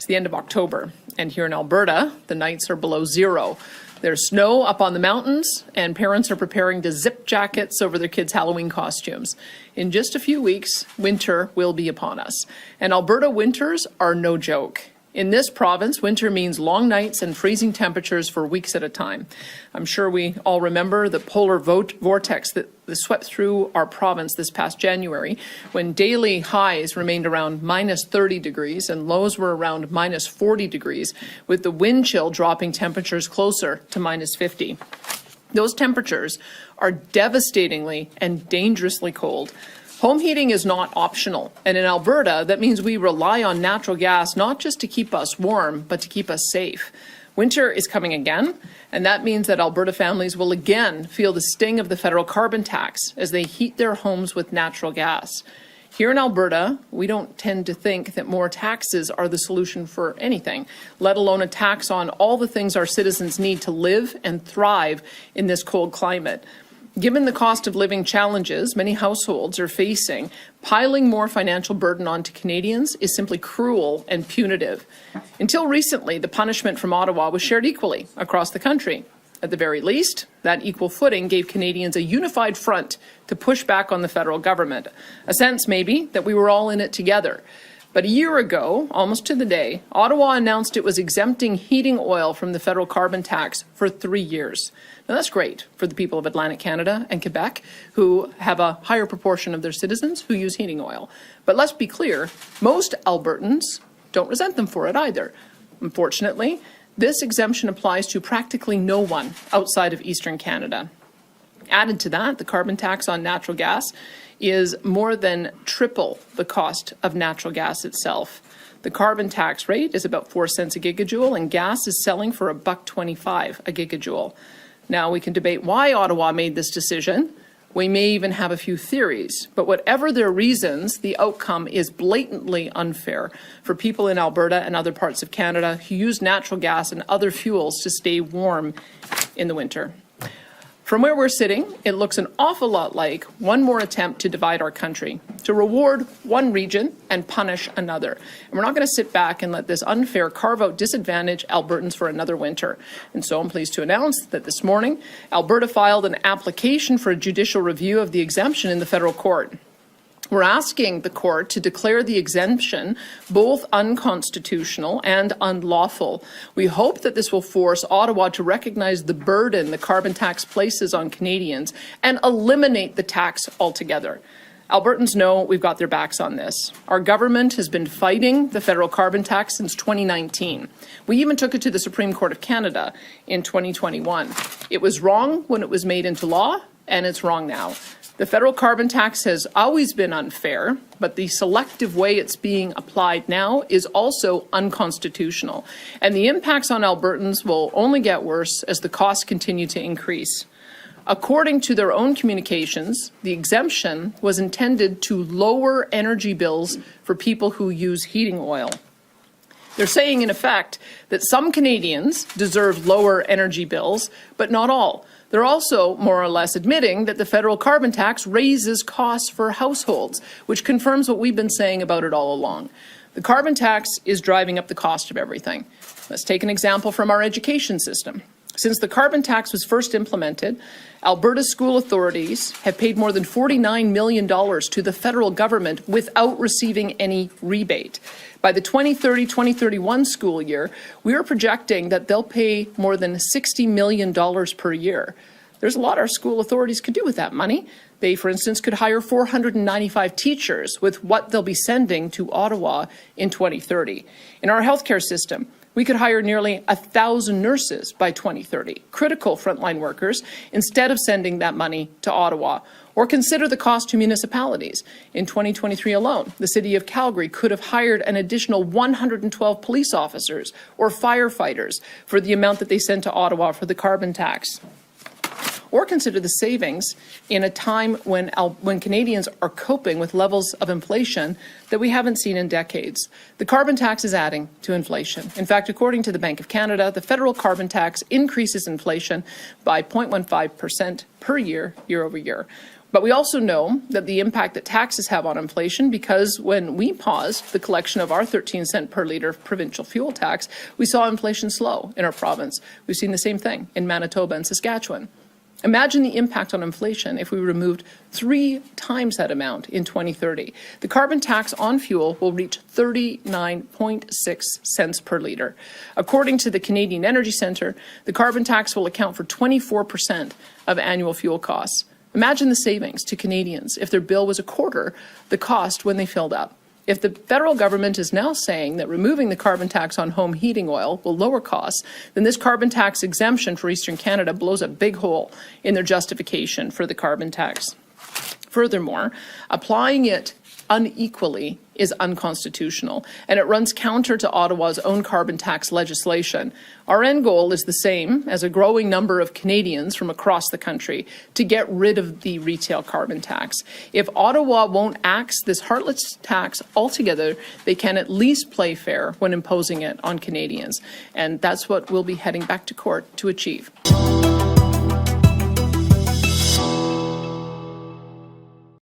It's the end of October, and here in Alberta, the nights are below zero. There's snow up on the mountains, and parents are preparing to zip jackets over their kids' Halloween costumes. In just a few weeks, winter will be upon us. And Alberta winters are no joke. In this province, winter means long nights and freezing temperatures for weeks at a time. I'm sure we all remember the polar vortex that swept through our province this past January, when daily highs remained around minus 30 degrees and lows were around minus 40 degrees, with the wind chill dropping temperatures closer to minus 50. Those temperatures are devastatingly and dangerously cold. Home heating is not optional, and in Alberta, that means we rely on natural gas not just to keep us warm, but to keep us safe. Winter is coming again, and that means that Alberta families will again feel the sting of the federal carbon tax as they heat their homes with natural gas. Here in Alberta, we don't tend to think that more taxes are the solution for anything, let alone a tax on all the things our citizens need to live and thrive in this cold climate. Given the cost of living challenges many households are facing, piling more financial burden onto Canadians is simply cruel and punitive. Until recently, the punishment from Ottawa was shared equally across the country. At the very least, that equal footing gave Canadians a unified front to push back on the federal government, a sense maybe that we were all in it together. But a year ago, almost to the day, Ottawa announced it was exempting heating oil from the federal carbon tax for 3 years. Now, that's great for the people of Atlantic Canada and Quebec, who have a higher proportion of their citizens who use heating oil. But let's be clear, most Albertans don't resent them for it either. Unfortunately, this exemption applies to practically no one outside of Eastern Canada. Added to that, the carbon tax on natural gas is more than triple the cost of natural gas itself. The carbon tax rate is about 4 cents a gigajoule, and gas is selling for $1.25 a gigajoule. Now, we can debate why Ottawa made this decision. We may even have a few theories, but whatever their reasons, the outcome is blatantly unfair for people in Alberta and other parts of Canada who use natural gas and other fuels to stay warm in the winter. From where we're sitting, it looks an awful lot like one more attempt to divide our country, to reward one region and punish another. And we're not going to sit back and let this unfair carve-out disadvantage Albertans for another winter. And so I'm pleased to announce that this morning, Alberta filed an application for a judicial review of the exemption in the federal court. We're asking the court to declare the exemption both unconstitutional and unlawful. We hope that this will force Ottawa to recognize the burden the carbon tax places on Canadians and eliminate the tax altogether. Albertans know we've got their backs on this. Our government has been fighting the federal carbon tax since 2019. We even took it to the Supreme Court of Canada in 2021. It was wrong when it was made into law, and it's wrong now. The federal carbon tax has always been unfair, but the selective way it's being applied now is also unconstitutional. And the impacts on Albertans will only get worse as the costs continue to increase. According to their own communications, the exemption was intended to lower energy bills for people who use heating oil. They're saying, in effect, that some Canadians deserve lower energy bills, but not all. They're also more or less admitting that the federal carbon tax raises costs for households, which confirms what we've been saying about it all along. The carbon tax is driving up the cost of everything. Let's take an example from our education system. Since the carbon tax was first implemented, Alberta school authorities have paid more than $49 million to the federal government without receiving any rebate. By the 2030-2031 school year, we are projecting that they'll pay more than $60 million per year. There's a lot our school authorities could do with that money. They, for instance, could hire 495 teachers with what they'll be sending to Ottawa in 2030. In our healthcare system, we could hire nearly 1,000 nurses by 2030, critical frontline workers, instead of sending that money to Ottawa. Or consider the cost to municipalities. In 2023 alone, the City of Calgary could have hired an additional 112 police officers or firefighters for the amount that they sent to Ottawa for the carbon tax. Or consider the savings in a time when Canadians are coping with levels of inflation that we haven't seen in decades. The carbon tax is adding to inflation. In fact, according to the Bank of Canada, the federal carbon tax increases inflation by 0.15% per year, year over year. But we also know that the impact that taxes have on inflation, because when we paused the collection of our 13-cent per litre provincial fuel tax, we saw inflation slow in our province. We've seen the same thing in Manitoba and Saskatchewan. Imagine the impact on inflation if we removed 3 times that amount in 2030. The carbon tax on fuel will reach 39.6 cents per litre. According to the Canadian Energy Centre, the carbon tax will account for 24% of annual fuel costs. Imagine the savings to Canadians if their bill was a quarter the cost when they filled up. If the federal government is now saying that removing the carbon tax on home heating oil will lower costs, then this carbon tax exemption for Eastern Canada blows a big hole in their justification for the carbon tax. Furthermore, applying it unequally is unconstitutional, and it runs counter to Ottawa's own carbon tax legislation. Our end goal is the same as a growing number of Canadians from across the country: to get rid of the retail carbon tax. If Ottawa won't axe this heartless tax altogether, they can at least play fair when imposing it on Canadians, and that's what we'll be heading back to court to achieve.